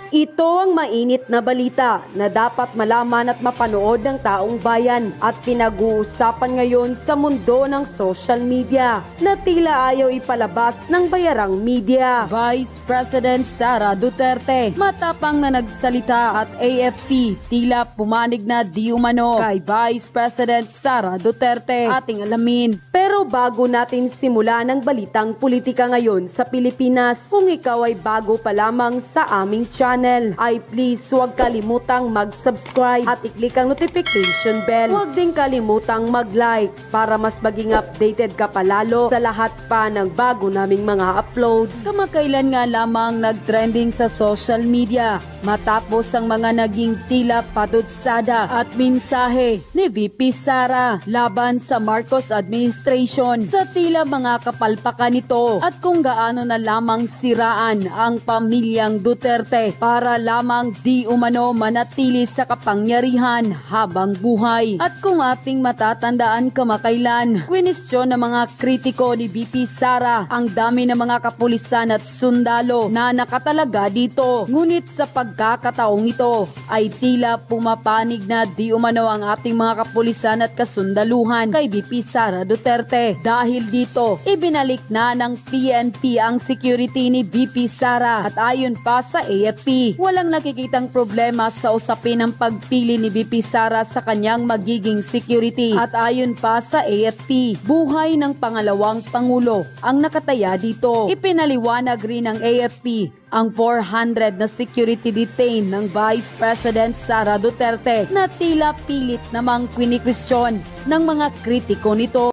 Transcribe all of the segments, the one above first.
Ito ang mainit na balita na dapat malaman at mapanood ng taong bayan at pinag-uusapan ngayon sa mundo ng social media na tila ayaw ipalabas ng bayarang media. Vice President Sara Duterte matapang na nagsalita at AFP tila pumanig na di umano kay Vice President Sara Duterte. Ating alamin. Pero bago natin simulan ang balitang politika ngayon sa Pilipinas, kung ikaw ay bago pa lamang sa aming channel, ay please huwag kalimutang mag-subscribe at i-click ang notification bell. Huwag din kalimutang mag-like para mas maging updated ka palalo sa lahat pa ng bago naming mga upload. Kamakailan nga lamang nag-trending sa social media matapos ang mga naging tila patutsada at mensahe ni VP Sara laban sa Marcos administration sa tila mga kapalpakan nito at kung gaano na lamang siraan ang pamilyang Duterte para lamang di umano manatili sa kapangyarihan habang buhay. At kung ating matatandaan kamakailan, kwinisyon ng mga kritiko ni VP Sara ang dami ng mga kapulisan at sundalo na nakatalaga dito. Ngunit sa pagkakataong ito ay tila pumapanig na di umano ang ating mga kapulisan at kasundaluhan kay VP Sara Duterte. Dahil dito, ibinalik na ng PNP ang security ni VP Sara at ayon pa sa AFP, walang nakikitang problema sa usapin ng pagpili ni VP Sara sa kanyang magiging security. At ayon pa sa AFP, buhay ng pangalawang pangulo ang nakataya dito. Ipinaliwanag rin ng AFP ang 400 na security detained ng Vice President Sara Duterte na tila pilit namang kwinikwestiyon ng mga kritiko nito.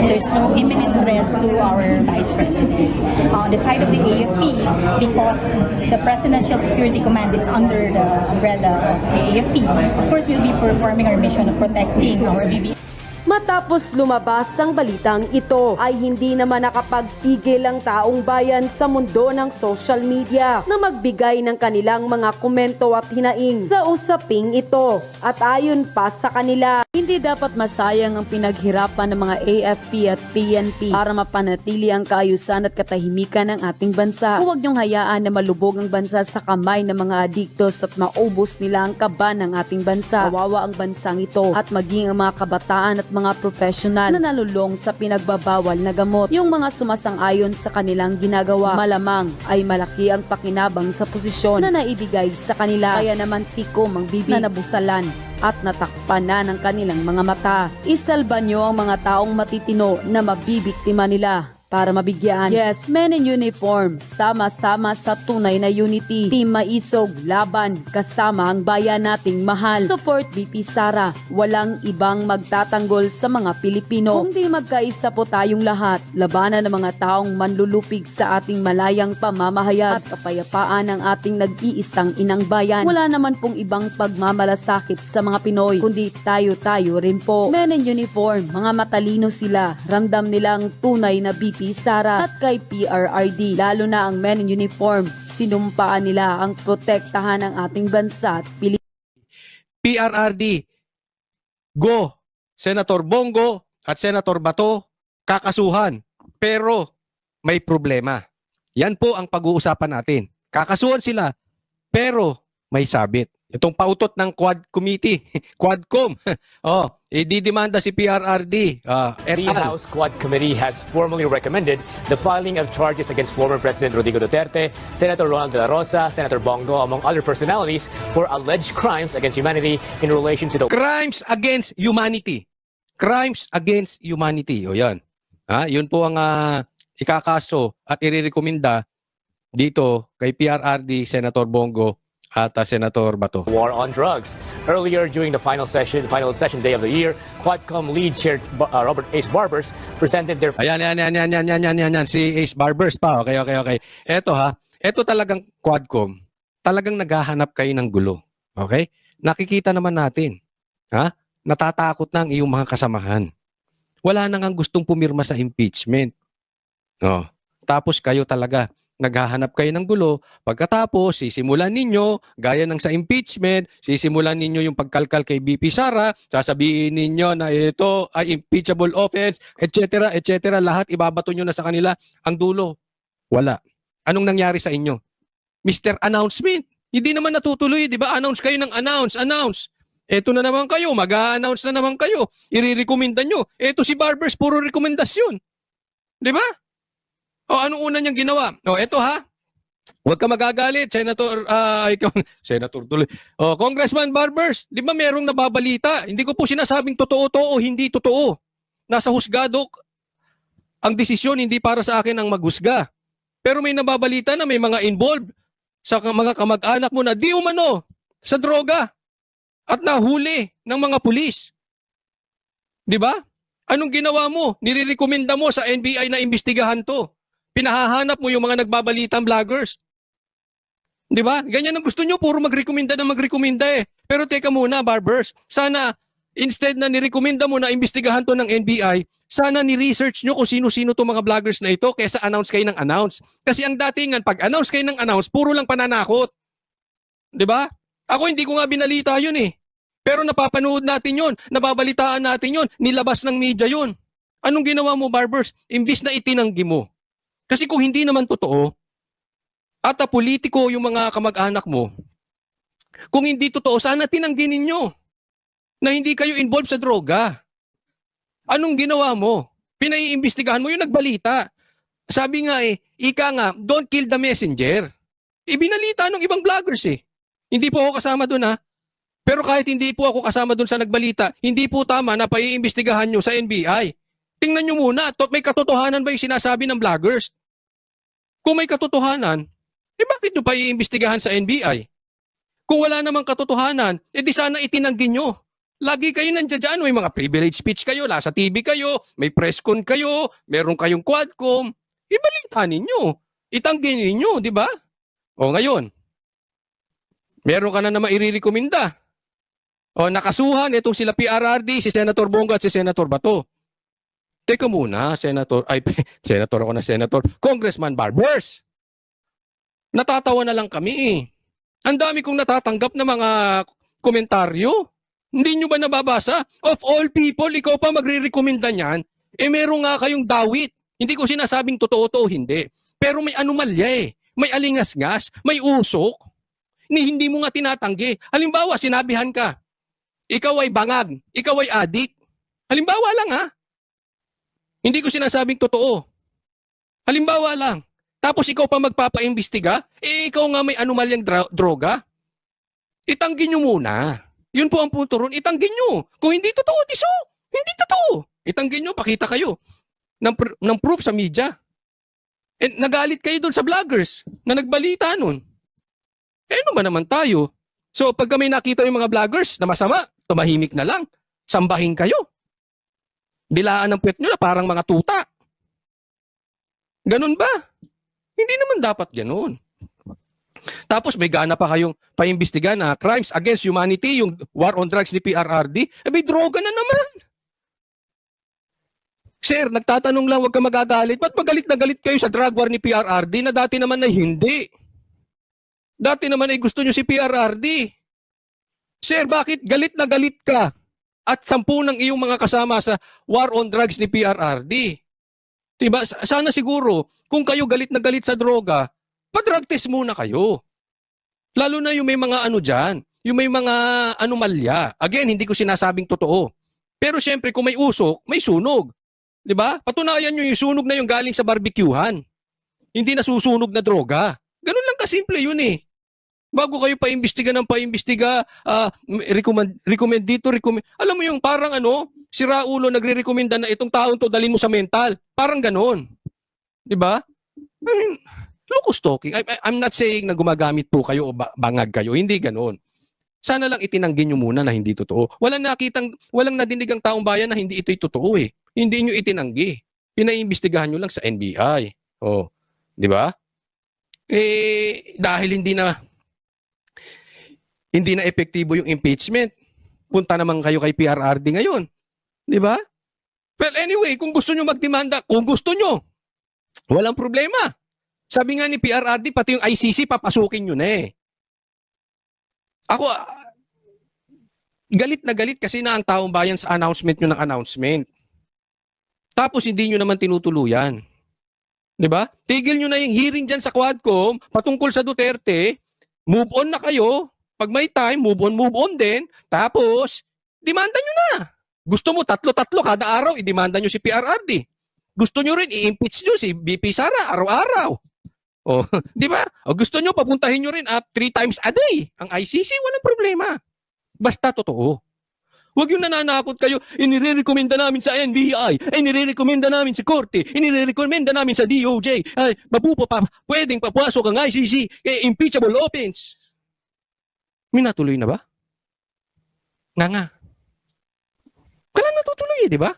There's no imminent threat to our Vice President. On the side of the AFP, because the Presidential Security Command is under the umbrella of the AFP, of course we'll be performing our mission of protecting our VP. Matapos lumabas ang balitang ito ay hindi naman nakapagpigil ang taong bayan sa mundo ng social media na magbigay ng kanilang mga komento at hinaing sa usaping ito. At ayon pa sa kanila, hindi dapat masayang ang pinaghirapan ng mga AFP at PNP para mapanatili ang kaayusan at katahimikan ng ating bansa. Huwag niyong hayaan na malubog ang bansa sa kamay ng mga adiktos at maubos nila ang kaba ng ating bansa. Kawawa ang bansang ito at maging ang mga kabataan at mga profesional na nalulong sa pinagbabawal na gamot. Yung mga sumasang-ayon sa kanilang ginagawa, malamang ay malaki ang pakinabang sa posisyon na naibigay sa kanila. Kaya naman tikom ang bibig na nabusalan at natakpan na ng kanilang mga mata. Isalba niyo ang mga taong matitino na mabibiktima nila para mabigyan. Yes, men in uniform, sama-sama sa tunay na unity. Team Maisog, laban, kasama ang bayan nating mahal. Support VP Sara. Walang ibang magtatanggol sa mga Pilipino. Kung di magkaisa po tayong lahat, labanan ng mga taong manlulupig sa ating malayang pamamahayag at kapayapaan ng ating nag-iisang inang bayan. Wala naman pong ibang pagmamalasakit sa mga Pinoy, kundi tayo-tayo rin po. Men in uniform, mga matalino sila. Ramdam nila ang tunay na VP Sara at kay PRRD, lalo na ang men in uniform, sinumpaan nila ang protektahan ng ating bansa at Pilipinas. PRRD, go! Senator Bongo at Senator Bato, kakasuhan. Pero may problema. Yan po ang pag-uusapan natin. Kakasuhan sila, pero may sabit. Itong pautot ng Quad Committee, Quadcom. Ididemanda si PRRD. The House Quad Committee has formally recommended the filing of charges against former President Rodrigo Duterte, Senator Ronald De La Rosa, Senator Bongo, among other personalities for alleged crimes against humanity in relation to the Crimes against humanity. Crimes against humanity. O yan. Yun po ang ikakaso at irerekomenda dito kay PRRD, Senator Bongo, at Senator Bato. war on drugs. Earlier during the final session day of the year, Quadcom lead chair Robert Ace Barbers presented their Ayan. Si Ace Barbers pa. Okay. Ito talagang Quadcom. Talagang naghahanap kayo ng gulo. Okay? Nakikita naman natin. Natatakot na ang iyong mga kasamahan. Wala nang ang gustong pumirma sa impeachment. Tapos kayo talaga naghahanap kayo ng gulo, pagkatapos sisimulan ninyo, gaya ng sa impeachment, sisimulan ninyo yung pagkalkal kay VP Sara, sasabihin ninyo na ito ay impeachable offense, etc., etc., lahat ibabato nyo na sa kanila. Ang dulo, wala. Anong nangyari sa inyo? Mr. Announcement, Hindi naman natutuloy, di ba? Announce kayo ng announce. Eto na naman kayo, mag-a-announce na naman kayo. Irirekomenda nyo. Eto si Barbers, puro rekomendasyon. Di ba? O, anong una niyang ginawa? O, eto ha. Huwag ka magagalit, Senator, ikaw, Senator tuloy. O, Congressman Barbers, di ba merong nababalita? Hindi ko po sinasabing totoo to o hindi totoo. Nasa husgado ang desisyon, hindi para sa akin ang maghusga. Pero may nababalita na may mga involved sa mga kamag-anak mo na di umano sa droga at nahuli ng mga pulis. Di ba? Anong ginawa mo? Nirekomenda mo sa NBI na imbestigahan to. Pinahahanap mo yung mga nagbabalitang vloggers. Di ba? Ganyan ang gusto nyo, puro magrekomenda eh. Pero teka muna, Barbers, sana instead na nirekomenda mo na imbestigahan to ng NBI, sana ni-research nyo kung sino-sino to mga vloggers na ito kaysa announce kayo ng announce. Kasi ang datingan, pag announce kayo ng announce, puro lang pananakot. Di ba? Ako hindi ko nga binalita yun eh. Pero napapanood natin yun, nababalitaan natin yun, nilabas ng media yun. Anong ginawa mo, Barbers? Imbis na itinanggi mo. Kasi kung hindi naman totoo, at politiko yung mga kamag-anak mo, kung hindi totoo, sana tinanggi ninyo na hindi kayo involved sa droga. Anong ginawa mo? Pinaiimbestigahan mo yung nagbalita. Sabi nga ika nga, don't kill the messenger. Ibinalita ng ibang vloggers eh. Hindi po ako kasama doon ha. Pero kahit hindi po ako kasama doon sa nagbalita, hindi po tama na paiimbestigahan nyo sa NBI. Tingnan nyo muna, may katotohanan ba yung sinasabi ng vloggers? Kung may katotohanan, bakit nyo paiimbestigahan sa NBI? Kung wala namang katotohanan, di sana itinanggi nyo. Lagi kayo nandiyan dyan, may mga privilege speech kayo, nasa TV kayo, may press con kayo, meron kayong quadcom. Ibalita ninyo. Itanggi ninyo, di ba? O ngayon, meron ka na naman irirekomenda. O nakasuhan, itong sila PRRD, si Senator Bongo at si Senator Bato. Teka muna, Senator Congressman Barbers. Natatawa na lang kami eh. Ang dami kong natatanggap na mga komentaryo. Hindi nyo ba nababasa? Of all people, ikaw pa magre-recommenda niyan, meron nga kayong dawit. Hindi ko sinasabing totoo to o hindi. Pero may anomalya eh. May alingas-ngas, may usok, ni hindi mo nga tinatanggi. Halimbawa, sinabihan ka, ikaw ay bangag, ikaw ay adik. Halimbawa lang ha. Hindi ko sinasabing totoo. Halimbawa lang. Tapos ikaw pa magpapaimbestiga, ikaw nga may anomalyang droga. Itanggi nyo muna. Yun po ang punto ron, itanggi nyo. Kung hindi totoo, hindi totoo. Itanggi nyo, pakita kayo ng proof sa media. And nagalit kayo doon sa vloggers na nagbalita nun. Ano ba naman tayo? So pag kami nakita yung mga vloggers na masama, tumahimik na lang. Sambahin kayo. Dilaan ng puwet nyo na parang mga tuta. Ganun ba? Hindi naman dapat ganun. Tapos may gana pa kayong paimbestiga na crimes against humanity, yung war on drugs ni PRRD, may droga na naman. Sir, nagtatanong lang, huwag ka magagalit. Ba't magalit na galit kayo sa drug war ni PRRD na dati naman ay hindi? Dati naman ay gusto nyo si PRRD. Sir, bakit galit na galit ka at 10 ng iyong mga kasama sa war on drugs ni PRRD? Diba? Sana siguro, kung kayo galit na galit sa droga, pa-drug test muna kayo. Lalo na yung may mga ano dyan, yung may mga anomalya. Again, hindi ko sinasabing totoo. Pero syempre, kung may usok, may sunog. Diba? Patunayan nyo yung sunog na yung galing sa barbecuehan. Hindi na susunog na droga. Ganun lang kasimple yun eh. Bago kayo paimbestiga ng paimbestiga, recommend dito, recommend. Alam mo yung parang ano, si Raulo nagre-recommenda na itong taon to dalhin mo sa mental. Parang ganon. Di ba? I mean, locus talking. I'm not saying na gumagamit po kayo o bangag kayo. Hindi ganon. Sana lang itinanggi nyo muna na hindi totoo. Walang nadinig ang taong bayan na hindi ito'y totoo eh. Hindi nyo itinanggi. Pinaimbestigahan nyo lang sa NBI. Oh, di ba? Dahil hindi na epektibo yung impeachment. Punta naman kayo kay PRRD ngayon. Di ba? Well, anyway, kung gusto nyo magdemanda, kung gusto nyo, walang problema. Sabi nga ni PRRD, pati yung ICC, papasukin nyo na eh. Ako, galit na galit kasi na ang taong bayan sa announcement nyo ng announcement. Tapos hindi nyo naman tinutuluyan. Di ba? Tigil nyo na yung hearing dyan sa Quadcom patungkol sa Duterte. Move on na kayo. Pag may time, move on din. Tapos, demanda nyo na. Gusto mo, tatlo-tatlo kada araw, i-demanda nyo si PRRD. Gusto nyo rin, i-impeach nyo si BP Sara araw-araw. O, di ba? O gusto nyo, papuntahin nyo rin 3 times a day ang ICC, walang problema. Basta totoo. Huwag yung nananakot kayo, inire-recommenda namin sa NBI, inire-recommenda namin sa Korte, inire-recommenda namin sa DOJ, ay, pwedeng papasok ang ICC, impeachable offense. May natuloy na ba? Nga. Wala natutuloy di ba?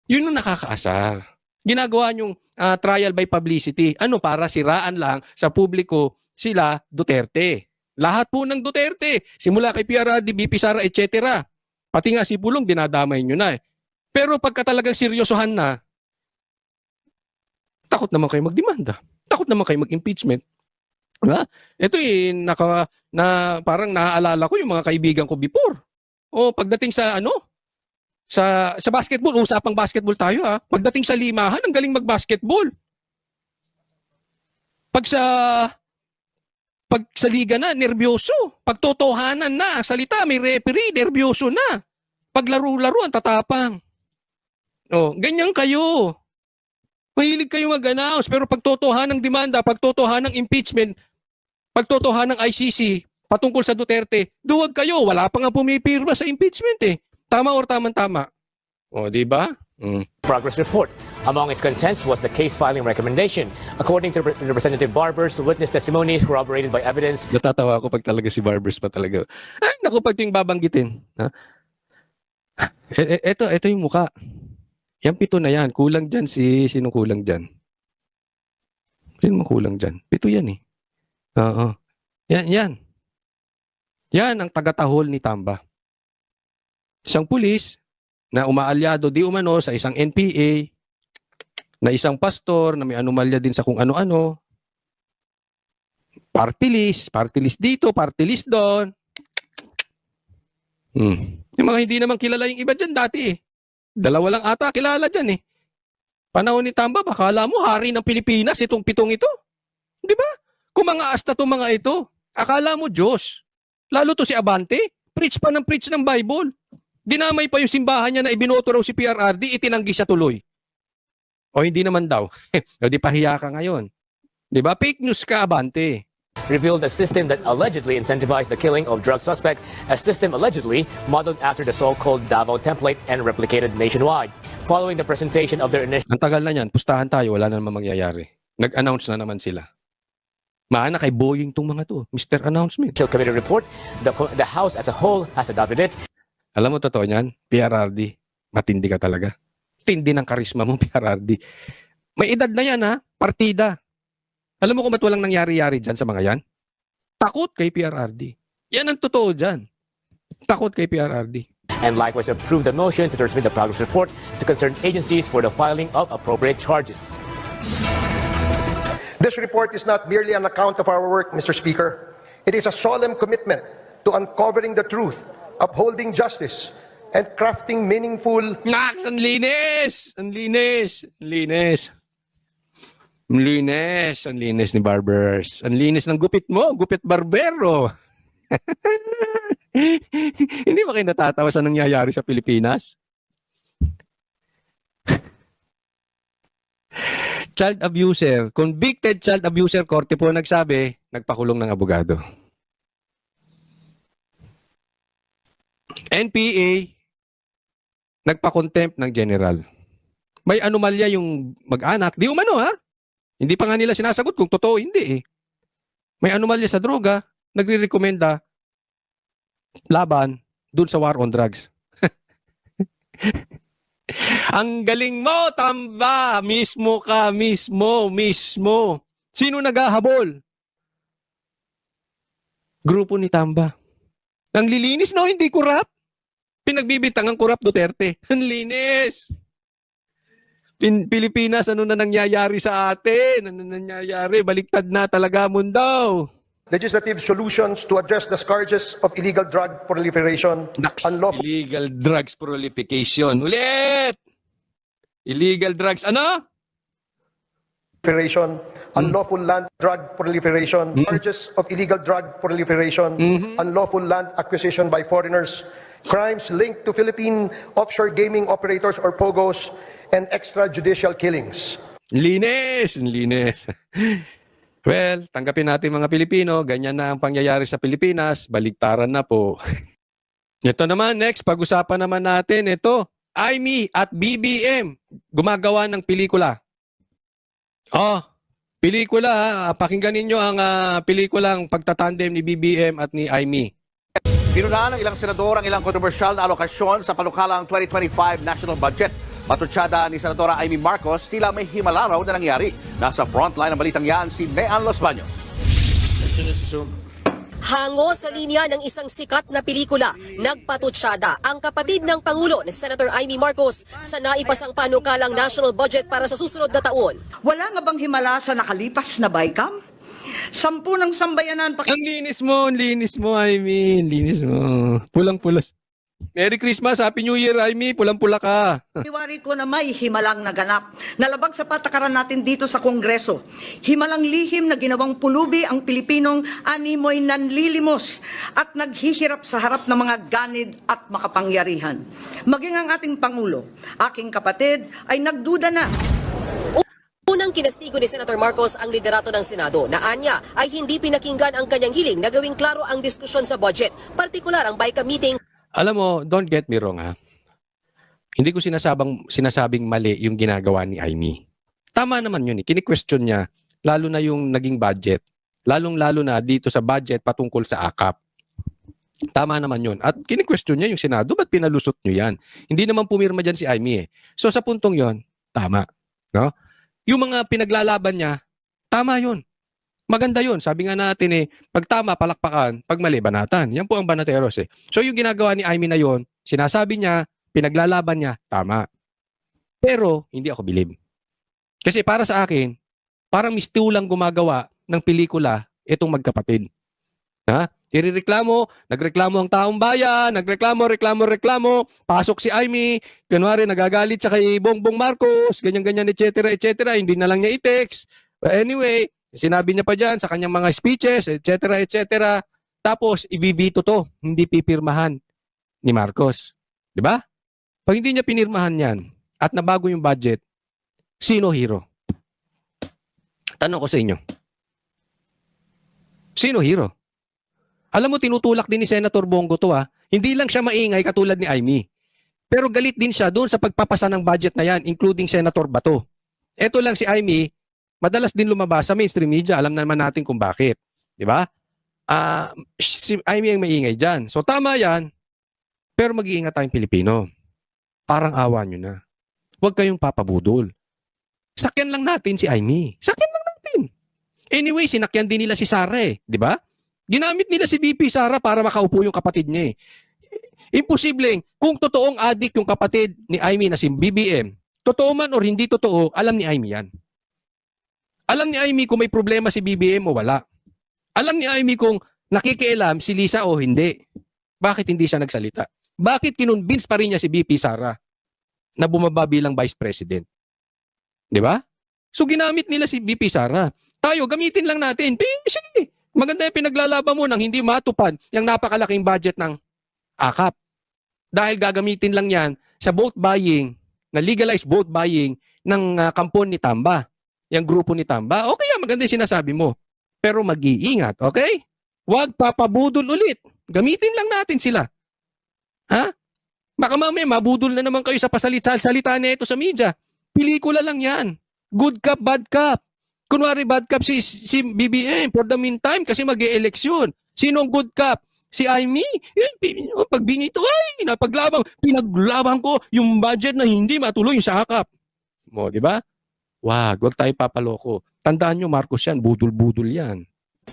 Yun ang nakakaasar. Ginagawa nyong trial by publicity. Ano, para siraan lang sa publiko sila Duterte. Lahat po ng Duterte. Simula kay PRRD, BP Sara, etc. Pati nga si Pulong, dinadamay nyo na eh. Pero pagka talagang seryosohan na, takot naman kayo magdemanda. Takot naman kayo mag-impeachment. Diba? Ito parang naaalala ko yung mga kaibigan ko before. O pagdating sa sa basketball, usapang basketball tayo ha. Pagdating sa limahan, ang galing mag-basketball. Pag sa liga na, nervyoso. Pag totohanan na, salita, may referee, nervyoso na. Pag laro-laro, ang tatapang. O, ganyan kayo. Mahilig kayo mag-announce, pero pag totohanan ng demanda, pag totohanan ng impeachment, pag totohanan ng ICC, patungkol sa Duterte, duwag kayo. Wala pa nga pumipirma sa impeachment eh. Tama or tama-tama. O, di ba? Progress report. Among its contents was the case filing recommendation. According to Representative Barbers, witness testimonies corroborated by evidence. Natatawa ako pag talaga si Barbers pa talaga. Ay, naku, pag yung babanggitin. Ha? Ito yung muka. Yan 7 na yan. Kulang dyan sinong kulang dyan? Sino kulang dyan? 7 yan eh. Oo. Yan. Yan ang tagatahol ni Tamba. Isang pulis na umaalyado di umano sa isang NPA, na isang pastor na may anomalya din sa kung ano-ano. Party list dito, party list doon. Yung mga hindi naman kilala yung iba dyan dati eh. 2 lang ata kilala dyan eh. Panahon ni Tamba, bakala mo hari ng Pilipinas itong 7 ito. Di ba? Kung mga asta itong mga ito, akala mo Diyos. Lalo to si Abante, preach pa ng preach ng Bible. Dinamay pa yung simbahan niya na ibinoto raw si PRRD, itinanggi siya tuloy. O hindi naman daw. O di pahiya ka ngayon. Di ba? Fake news ka, Abante. Revealed a system that allegedly incentivized the killing of drug suspect, a system allegedly modeled after the so-called Davao template and replicated nationwide. Following the presentation of their initial Ang tagal na yan, pustahan tayo, wala na naman mangyayari. Nag-announce na naman sila. Maana kay Boying tong mga to, Mr. Announcement. committee report, the House as a whole has adopted it. Alam mo totoo niyan, PRRD, matindi ka talaga. Tindi ng karisma mo, PRRD. May edad na yan ha, partida. Alam mo kung ba't walang nangyari-yari dyan sa mga yan? Takot kay PRRD. Yan ang totoo dyan. Takot kay PRRD. And likewise approved the motion to transmit the progress report to concerned agencies for the filing of appropriate charges. This report is not merely an account of our work, Mr. Speaker. It is a solemn commitment to uncovering the truth, upholding justice, and crafting meaningful... Nax! Ang linis! Ang linis! Ang linis! Ang linis! Ang linis ni Barbers. Ang linis ng gupit mo. Gupit barbero. Hindi ba kayo natatawa sa nangyayari sa Pilipinas? Child abuser. Convicted child abuser. Korte po nagsabi, nagpakulong ng abogado. NPA, nagpa-contempt ng general. May anomalya yung mag-anak. Di umano ha? Hindi pa nga nila sinasagot kung totoo, hindi eh. May anomalya sa droga, nagre-recommenda laban dun sa war on drugs. Ang galing mo, Tamba! Mismo ka, mismo. Sino naghahabol? Grupo ni Tamba. Ang lilinis, no? Hindi kurap. Pinagbibintang ang kurap Duterte. Ang linis. Pilipinas, ano na nangyayari sa atin? Ano nangyayari? Baliktad na talaga mundo. legislative solutions to address the scourges of illegal drug proliferation, unlawful Illegal drugs proliferation. Ulit! Illegal drugs, ano? proliferation, unlawful land drug proliferation, charges of illegal drug proliferation, unlawful land acquisition by foreigners, crimes linked to Philippine offshore gaming operators or POGOs, and extrajudicial killings. Linis! Linis. Well, tanggapin natin mga Pilipino, ganyan na ang pangyayari sa Pilipinas, baligtaran na po. Ito naman, next, pag-usapan naman natin, ito, Aimee at BBM, gumagawa ng pelikula. Oh, pelikula ha, pakinggan ninyo ang pelikulang pagtatandem ni BBM at ni Aimee. Pinunahan ng ilang senador ang ilang kontrobersyal na alokasyon sa panukalang 2025 national budget. Matutsyada ni Senadora Aimee Marcos, tila may himala raw na nangyari. Nasa frontline ng balitang yan si Nean Los Baños. Hango sa linya ng isang sikat na pelikula, nagpatutsyada ang kapatid ng Pangulo ni Senator Aimee Marcos sa naipasang panukalang national budget para sa susunod na taon. Wala nga bang himala sa nakalipas na BICAM? 10 ng sambayanan Ang linis mo, Aimee. Ang linis mo. Pulang-pulas. Merry Christmas, Happy New Year, Aimee. Pulang-pula ka. Pakiwari ko na may himalang naganap. Nalabag sa patakaran natin dito sa Kongreso. Himalang lihim na ginawang pulubi ang Pilipinong animoy nanlilimos at naghihirap sa harap ng mga ganid at makapangyarihan. Maging ang ating Pangulo, aking kapatid, ay nagduda na. Unang kinastigo ni Senator Marcos ang liderato ng Senado na anya ay hindi pinakinggan ang kanyang hiling na gawing klaro ang diskusyon sa budget, partikular ang BICAM meeting. Alam mo, don't get me wrong ha. Hindi ko sinasabing mali yung ginagawa ni Aimee. Tama naman yun eh. Kini-question niya, lalo na yung naging budget. Lalong-lalo na dito sa budget patungkol sa AKAP. Tama naman yun. At kini-question niya yung Senado, ba't pinalusot nyo yan? Hindi naman pumirma dyan si Aimee eh. So sa puntong yon, tama. No? Yung mga pinaglalaban niya, tama yun. Maganda yun. Sabi nga natin eh, pag tama, palakpakan, pag mali, banatan. Yan po ang banateros eh. So yung ginagawa ni Aimee na yun, sinasabi niya, pinaglalaban niya, tama. Pero, hindi ako bilib. Kasi para sa akin, parang mistulang gumagawa ng pelikula itong magkapatid. Ha? Nagreklamo ang taong bayan, reklamo, pasok si Aimee, kunwari nagagalit siya kay Bongbong Marcos, ganyan-ganyan, etc., hindi na lang niya i-text. But anyway, sinabi niya pa dyan sa kanyang mga speeches, etc. Tapos, ibibito to. Hindi pipirmahan ni Marcos. Di ba? Pag hindi niya pinirmahan yan at nabago yung budget, sino hero? Tanong ko sa inyo. Sino hero? Alam mo, tinutulak din ni Senator Bongo to ha. Hindi lang siya maingay katulad ni Aimee. Pero galit din siya doon sa pagpapasa ng budget na yan, including Senator Bato. Eto lang si Aimee, madalas din lumabas sa mainstream media. Alam naman natin kung bakit. Di ba? Si Aimee ang maingay dyan. So tama yan. Pero mag-iingat tayong Pilipino. Parang awa nyo na. Huwag kayong papabudol. Sakyan lang natin si Aimee. Sakyan lang natin. Anyway, sinakyan din nila si Sara eh. Di ba? Ginamit nila si BP Sara para makaupo yung kapatid niya eh. Imposibleng, kung totoong adik yung kapatid ni Aimee na si BBM, totoo man or hindi totoo, alam ni Aimee yan. Alam ni Aimee kung may problema si BBM o wala. Alam ni Aimee kung nakikialam si Lisa o hindi. Bakit hindi siya nagsalita? Bakit kinonvince pa rin niya si BP Sara na bumaba bilang Vice President? Di ba? So ginamit nila si BP Sara. Tayo, gamitin lang natin. Sige, maganda yung pinaglalaban mo nang hindi matupad yung napakalaking budget ng AKAP. Dahil gagamitin lang yan sa vote buying, na legalized vote buying ng kampon ni Tamba. Yung grupo ni Tamba, okay yan, maganda yung sinasabi mo. Pero mag-iingat, okay? Huwag papabudol ulit. Gamitin lang natin sila. Ha? Baka mamaya mabudol na naman kayo sa pasalita na ito sa media. Pelikula lang yan. Good cop, bad cop. Kunwari bad cop si BBM for the meantime kasi mag-e-eleksyon. Sinong good cop? Si Aimee. Pag binito, ay, pinaglaban ko yung budget na hindi matuloy sa AKAP. Mo, di ba? Wag tayo papaloko. Tandaan nyo, Marcos yan, budol-budol yan.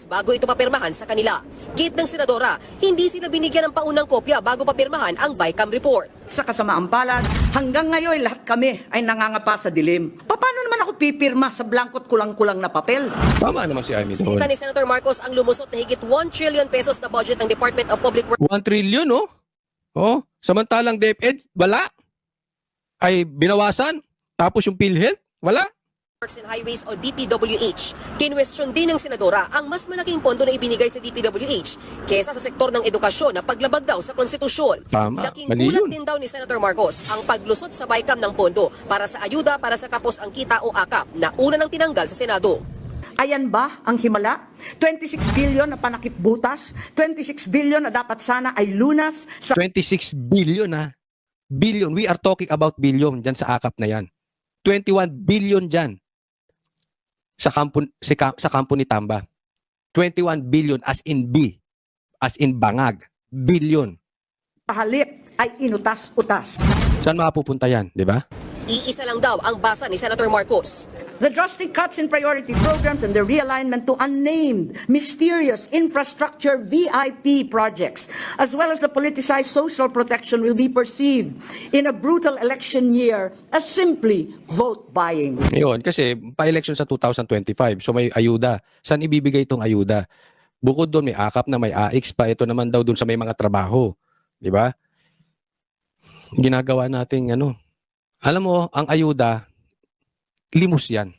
Bago ito papirmahan sa kanila. Gate ng Senadora, hindi sila binigyan ng paunang kopya bago papirmahan ang BICAM report. Sa kasamaang palad, hanggang ngayon lahat kami ay nangangapa sa dilim. Paano naman ako pipirma sa blankot kulang-kulang na papel? Tama naman si Aimee doon. Sinita ni Senator Marcos ang lumusot na higit 1 trillion pesos na budget ng Department of Public Works. 1 trillion, oh. Oh, samantalang DepEd, wala. Ay binawasan. Tapos yung PhilHealth, wala. Works and Highways o DPWH. Kinwestiyon din ng senadora ang mas malaking pondo na ibinigay sa DPWH kesa sa sektor ng edukasyon na paglabag daw sa konstitusyon. Tama, Laking mali gulat yun. din daw ni Senator Marcos ang paglusot sa BICAM ng pondo para sa ayuda para sa kapos ang kita o AKAP na una nang tinanggal sa Senado. Ayan ba ang himala? 26 billion na panakip butas, 26 billion na dapat sana ay lunas sa 26 billion Billion. We are talking about billion dyan sa AKAP na yan. 21 billion dyan sa kampo ni Tamba. 21 billion as in B. As in bangag. Billion. halip ay inutas-utas. Saan mapupunta yan, di ba? Iisa lang daw ang basa ni Senator Marcos. The drastic cuts in priority programs and the realignment to unnamed, mysterious infrastructure VIP projects, as well as the politicized social protection will be perceived in a brutal election year as simply vote buying. Ngayon, kasi pa-election sa 2025, so may ayuda. Saan ibibigay itong ayuda? Bukod doon, may AKAP na may AX pa. Ito naman daw doon sa may mga trabaho. Di ba? Ginagawa natin alam mo, ang ayuda, limos yan.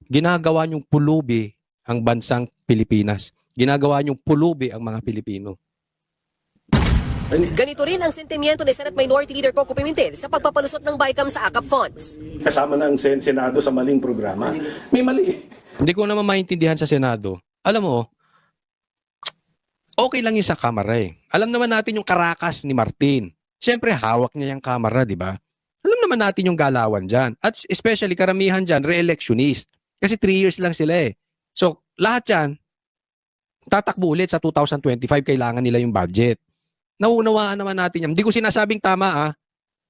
Ginagawa niyong pulubi ang bansang Pilipinas. Ginagawa niyong pulubi ang mga Pilipino. Ganito rin ang sentimiento ni Senate Minority Leader Coco Pimentel sa pagpapalusot ng BICAM sa AKAP funds. Kasama ng Senado sa maling programa. May mali. Hindi ko naman maintindihan sa Senado. Alam mo, okay lang yun sa Kamara eh. Alam naman natin yung karakas ni Martin. Siyempre, hawak niya yung Kamara, di ba? Alam naman natin yung galawan dyan. At especially, karamihan dyan, re-electionist. Kasi 3 years lang sila eh. So, lahat yan, tatakbo ulit sa 2025, kailangan nila yung budget. Nauunawaan naman natin yan. Hindi ko sinasabing tama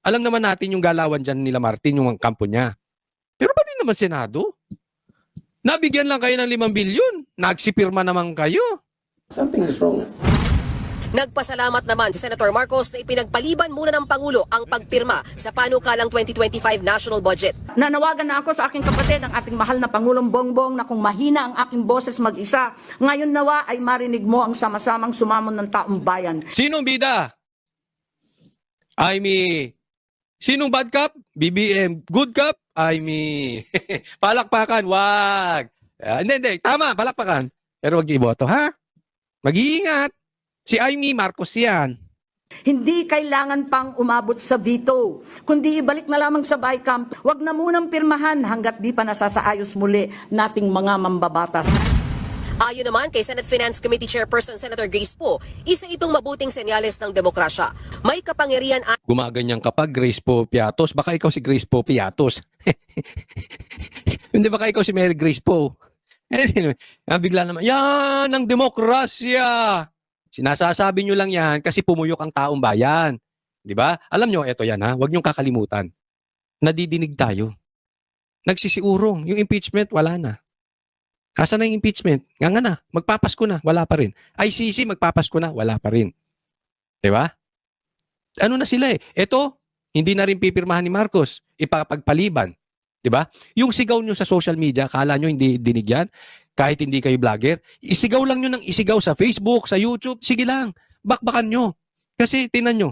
Alam naman natin yung galawan dyan nila Martin, yung kampo niya. Pero ba din naman Senado? Nabigyan lang kayo ng 5 bilyon. Nagsipirma naman kayo. Something is wrong. Nagpasalamat naman si Senator Marcos na ipinagpaliban muna ng Pangulo ang pagpirma sa panukalang 2025 national budget. Nanawagan na ako sa aking kapatid, ang ating mahal na Pangulong Bongbong, na kung mahina ang aking boses mag-isa, ngayon nawa ay marinig mo ang sama-samang sumamon ng taong bayan. Sinong bida? Sinong bad cop? BBM. Good cop? Palakpakan, wag. Hindi. Tama, palakpakan. Pero wag iboto, ha? Mag-iingat. Si Marcos yan. Hindi kailangan pang umabot sa veto, kundi ibalik na lamang sa BICAM. Huwag na munang pirmahan hanggat di pa nasasaayos muli nating mga mambabatas. Ayon naman kay Senate Finance Committee Chairperson Senator Grace Poe, isa itong mabuting senyales ng demokrasya. May kapangyarihan Gumaganyan kapag Grace Poe Piatos. Baka ikaw si Grace Poe Piatos. Hindi baka ikaw si Mary Grace Poe. Bigla naman, yan ang demokrasya. Sinasasabi nyo lang yan kasi pumuyok ang taong bayan. Di ba? Alam nyo, eto yan Huwag nyong kakalimutan. Nadidinig tayo. Nagsisiurong. Yung impeachment, wala na. Asa na yung impeachment? Nga na. Magpapasko na. Wala pa rin. ICC, magpapasko na. Wala pa rin. Di ba? Ano na sila eh. Eto, hindi na rin pipirmahan ni Marcos. Ipapagpaliban. Di ba? Yung sigaw nyo sa social media, kala nyo hindi dinig yan? Kahit hindi kayo vlogger, isigaw lang nyo ng isigaw sa Facebook, sa YouTube, sige lang, bakbakan nyo. Kasi tinan nyo,